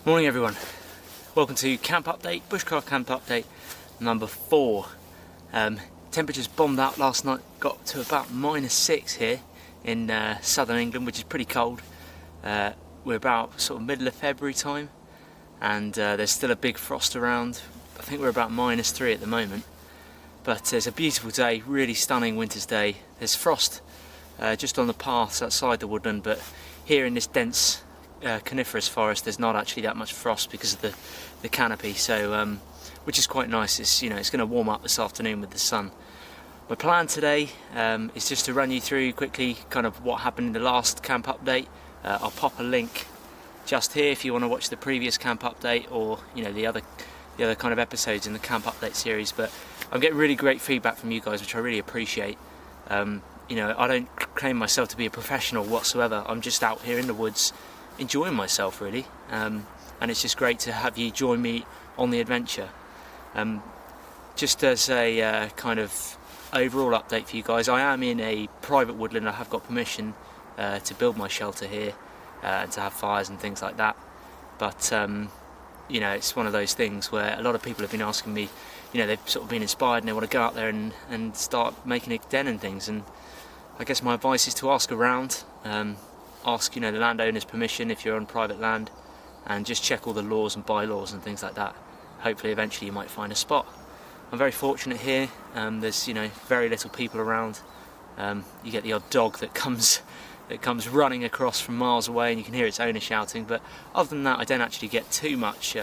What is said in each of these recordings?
Morning everyone, welcome to Camp Update, Bushcraft Camp Update number 4. Temperatures bombed out last night, got to about -6 here in southern England, which is pretty cold. We're about sort of middle of February time, and there's still a big frost around. I think we're about -3 at the moment, but it's a beautiful day, really stunning winter's day. There's frost just on the paths outside the woodland, but here in this dense coniferous forest there's not actually that much frost because of the canopy, so which is quite nice. It's it's going to warm up this afternoon with the sun. My plan today is just to run you through quickly kind of what happened in the last camp update. I'll pop a link just here if you want to watch the previous camp update, or the other kind of episodes in the camp update series. But I'm getting really great feedback from you guys, which I really appreciate. I don't claim myself to be a professional whatsoever. I'm just out here in the woods enjoying myself really, and it's just great to have you join me on the adventure. Just as a kind of overall update for you guys, I am in a private woodland. I have got permission to build my shelter here and to have fires and things like that, but it's one of those things where a lot of people have been asking me, they've sort of been inspired and they want to go out there and start making a den and things, and I guess my advice is to ask around. Ask the landowner's permission if you're on private land, and just check all the laws and bylaws and things like that. Hopefully eventually you might find a spot. I'm very fortunate here. There's very little people around. You get the odd dog that comes running across from miles away and you can hear its owner shouting, but other than that I don't actually get too much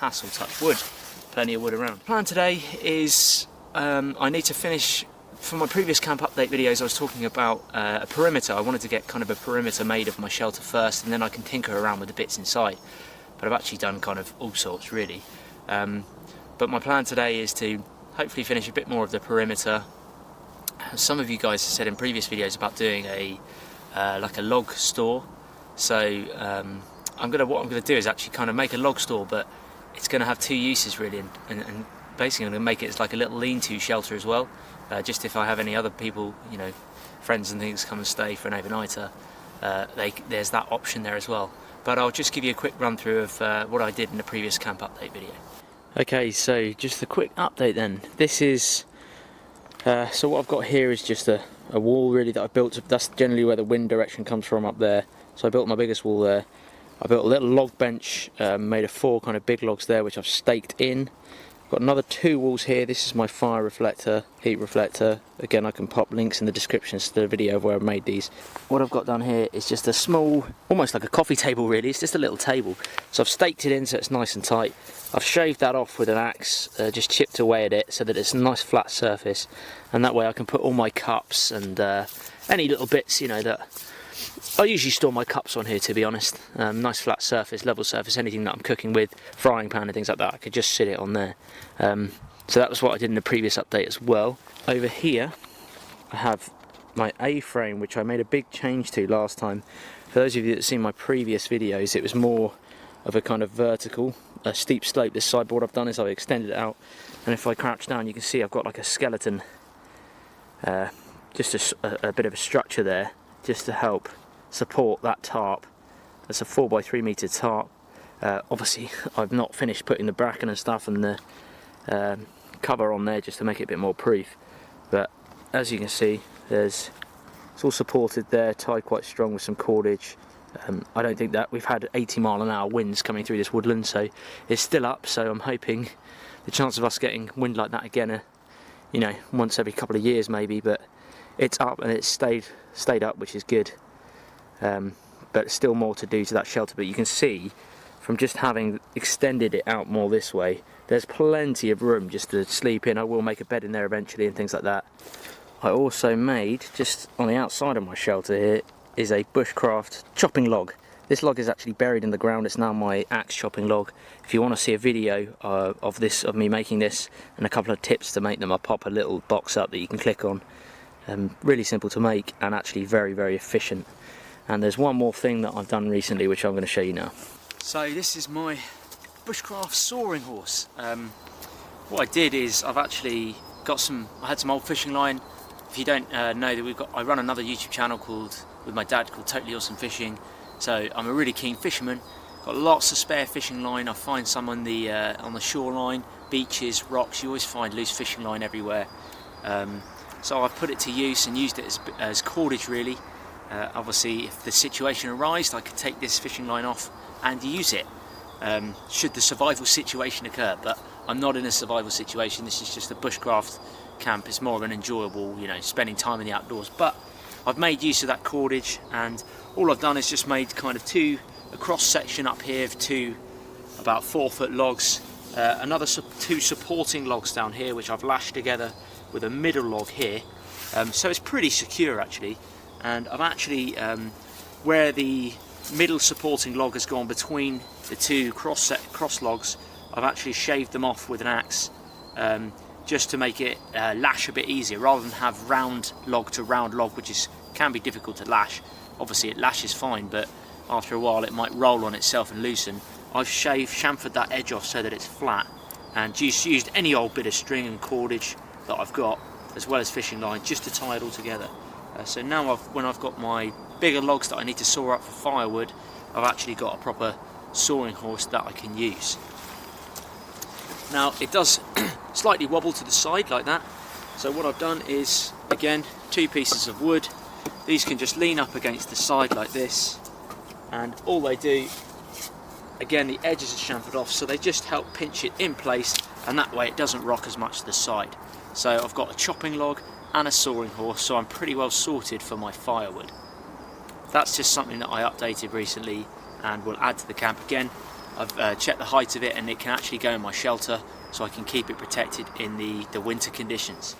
hassle. Touch wood, plenty of wood around. The plan today is I need to finish. For my previous camp update videos I was talking about a perimeter. I wanted to get kind of a perimeter made of my shelter first, and then I can tinker around with the bits inside. But I've actually done kind of all sorts really. But my plan today is to hopefully finish a bit more of the perimeter. Some of you guys have said in previous videos about doing a like a log store. So what I'm gonna do is actually kind of make a log store, but it's gonna have two uses really, and basically I'm gonna make it as like a little lean-to shelter as well. Just if I have any other people, friends and things come and stay for an overnighter, there's that option there as well. But I'll just give you a quick run through of what I did in the previous camp update video. Okay, so just a quick update then. This is, so what I've got here is just a wall really that I built. That's generally where the wind direction comes from, up there. So I built my biggest wall there. I built a little log bench, made of 4 kind of big logs there, which I've staked in. Got another 2 walls here. This is my fire reflector, heat reflector. Again, I can pop links in the descriptions to the video of where I've made these. What I've got down here is just a small, almost like a coffee table really. It's just a little table. So I've staked it in so it's nice and tight. I've shaved that off with an axe, just chipped away at it so that it's a nice flat surface, and that way I can put all my cups and any little bits, that I usually store my cups on here, to be honest. Nice flat surface, level surface, anything that I'm cooking with, frying pan and things like that, I could just sit it on there. So that was what I did in the previous update as well. Over here I have my A-frame, which I made a big change to last time. For those of you that have seen my previous videos, it was more of a kind of vertical, a steep slope this side, but what I've done is I've extended it out, and if I crouch down you can see I've got like a skeleton, just a bit of a structure there, just to help support that tarp. That's a 4x3 metre tarp. Obviously I've not finished putting the bracken and stuff and the cover on there just to make it a bit more proof, but as you can see it's all supported there, tied quite strong with some cordage. I don't think that we've had 80-mile-an-hour winds coming through this woodland, so it's still up, so I'm hoping the chance of us getting wind like that again are, once every couple of years maybe, but it's up and it's stayed up, which is good. But still more to do to that shelter. But you can see from just having extended it out more this way, there's plenty of room just to sleep in. I will make a bed in there eventually and things like that. I also made, just on the outside of my shelter here, is a Bushcraft chopping log. This log is actually buried in the ground. It's now my axe chopping log. If you want to see a video of me making this and a couple of tips to make them, I'll pop a little box up that you can click on. Really simple to make and actually very, very efficient. And there's one more thing that I've done recently which I'm going to show you now. So this is my Bushcraft soaring horse. What I did is I've actually got I had some old fishing line. If you don't know that I run another YouTube channel with my dad called Totally Awesome Fishing. So I'm a really keen fisherman, Got lots of spare fishing line. I find some on the shoreline, beaches, rocks. You always find loose fishing line everywhere. So I've put it to use and used it as cordage really. Obviously if the situation arised, I could take this fishing line off and use it should the survival situation occur, but I'm not in a survival situation. This is just a bushcraft camp. It's more of an enjoyable, you know, spending time in the outdoors, but I've made use of that cordage, and all I've done is just made kind of a cross section up here of two about 4-foot logs, another two supporting logs down here which I've lashed together with a middle log here, so it's pretty secure actually. And I've actually, where the middle supporting log has gone between the two cross logs, I've actually shaved them off with an axe, just to make it lash a bit easier, rather than have round log to round log, which can be difficult to lash. Obviously it lashes fine, but after a while it might roll on itself and loosen. I've chamfered that edge off so that it's flat, and just used any old bit of string and cordage that I've got, as well as fishing line, just to tie it all together. So now when I've got my bigger logs that I need to saw up for firewood, I've actually got a proper sawing horse that I can use. Now it does slightly wobble to the side like that, so what I've done is, again, 2 pieces of wood. These can just lean up against the side like this, and all they do, again, the edges are chamfered off, so they just help pinch it in place, and that way it doesn't rock as much to the side. So I've got a chopping log and a sawing horse, so I'm pretty well sorted for my firewood. That's just something that I updated recently and will add to the camp. Again, I've checked the height of it, and it can actually go in my shelter, so I can keep it protected in the winter conditions.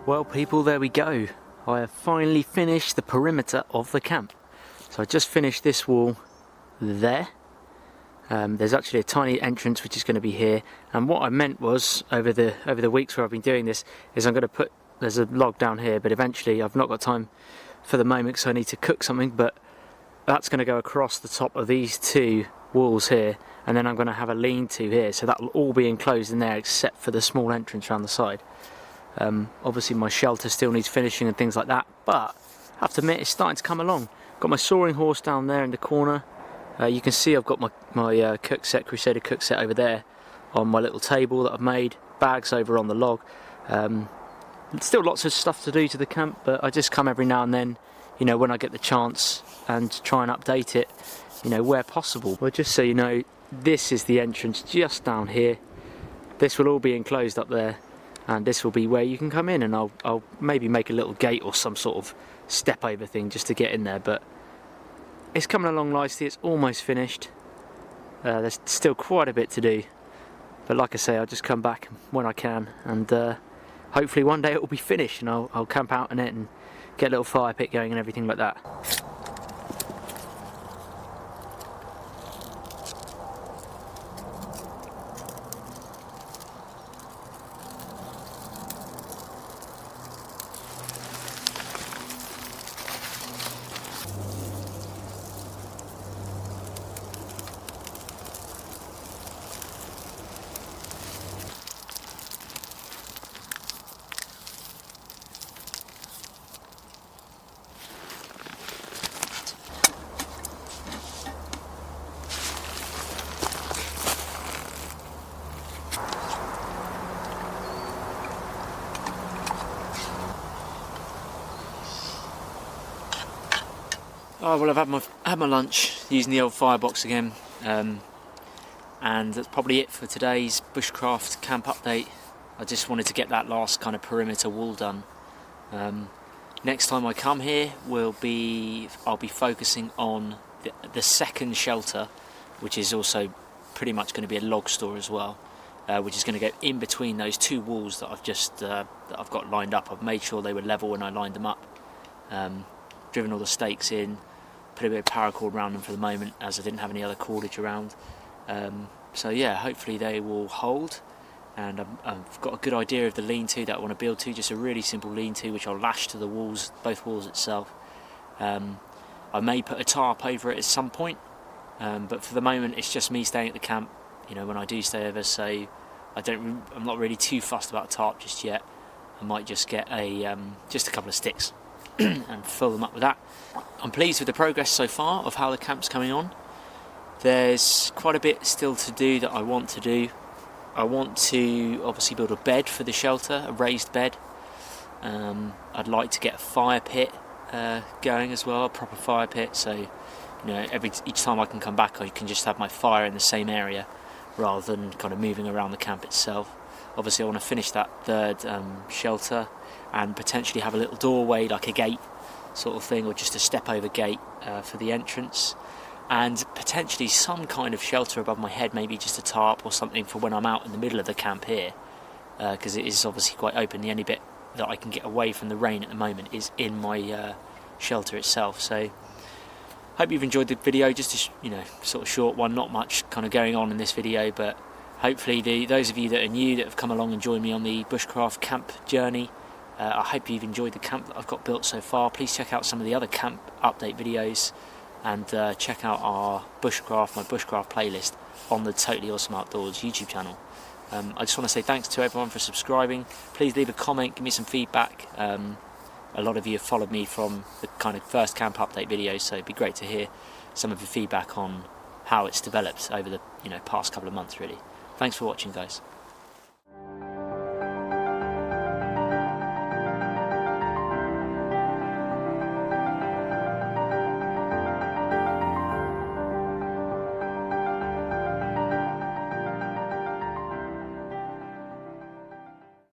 Well people, there we go. I have finally finished the perimeter of the camp. So I just finished this wall there. There's actually a tiny entrance which is going to be here, and what I meant was, over the weeks where I've been doing this, is I'm going to put, there's a log down here, but eventually I've not got time for the moment because I need to cook something, but that's going to go across the top of these 2 walls here, and then I'm going to have a lean-to here, so that will all be enclosed in there except for the small entrance around the side. Obviously my shelter still needs finishing and things like that, but I have to admit it's starting to come along. Got my sawing horse down there in the corner. You can see I've got my Crusader cook set over there on my little table that I've made. Bags over on the log. Still lots of stuff to do to the camp, but I just come every now and then, you know, when I get the chance, and try and update it, you know, where possible. But just so you know, this is the entrance just down here. This will all be enclosed up there, and this will be where you can come in, and I'll maybe make a little gate or some sort of step over thing just to get in there. But it's coming along nicely. It's almost finished. There's still quite a bit to do, but like I say, I'll just come back when I can, and hopefully one day it will be finished, and I'll camp out in it and get a little fire pit going and everything like that. Oh well, I've had my lunch using the old firebox again, and that's probably it for today's bushcraft camp update. I just wanted to get that last kind of perimeter wall done. Next time I come here, I'll be focusing on the second shelter, which is also pretty much going to be a log store as well, which is going to go in between those 2 walls that I've got lined up. I've made sure they were level when I lined them up, driven all the stakes in, put a bit of paracord around them for the moment, as I didn't have any other cordage around. So yeah, hopefully they will hold, and I've got a good idea of the lean-to that I want to build to, just a really simple lean-to which I'll lash to the walls, both walls itself. I may put a tarp over it at some point, but for the moment it's just me staying at the camp, you know, when I do stay over, so I'm not really too fussed about a tarp just yet. I might just get just a couple of sticks and fill them up with that. I'm pleased with the progress so far of how the camp's coming on. There's quite a bit still to do that I want to do. I want to obviously build a bed for the shelter, a raised bed. I'd like to get a fire pit going as well, a proper fire pit, so you know, each time I can come back I can just have my fire in the same area rather than kind of moving around the camp itself. Obviously I want to finish that third shelter and potentially have a little doorway, like a gate sort of thing, or just a step over gate for the entrance, and potentially some kind of shelter above my head, maybe just a tarp or something for when I'm out in the middle of the camp here, because it is obviously quite open. The only bit that I can get away from the rain at the moment is in my shelter itself. So hope you've enjoyed the video, just a you know, sort of short one, not much kind of going on in this video, but hopefully those of you that are new, that have come along and joined me on the bushcraft camp journey, I hope you've enjoyed the camp that I've got built so far. Please check out some of the other camp update videos, and check out my bushcraft playlist on the Totally Awesome Outdoors YouTube channel. I just want to say thanks to everyone for subscribing. Please leave a comment, give me some feedback. A lot of you have followed me from the kind of first camp update videos, so it'd be great to hear some of your feedback on how it's developed over the past couple of months really. Thanks for watching, guys.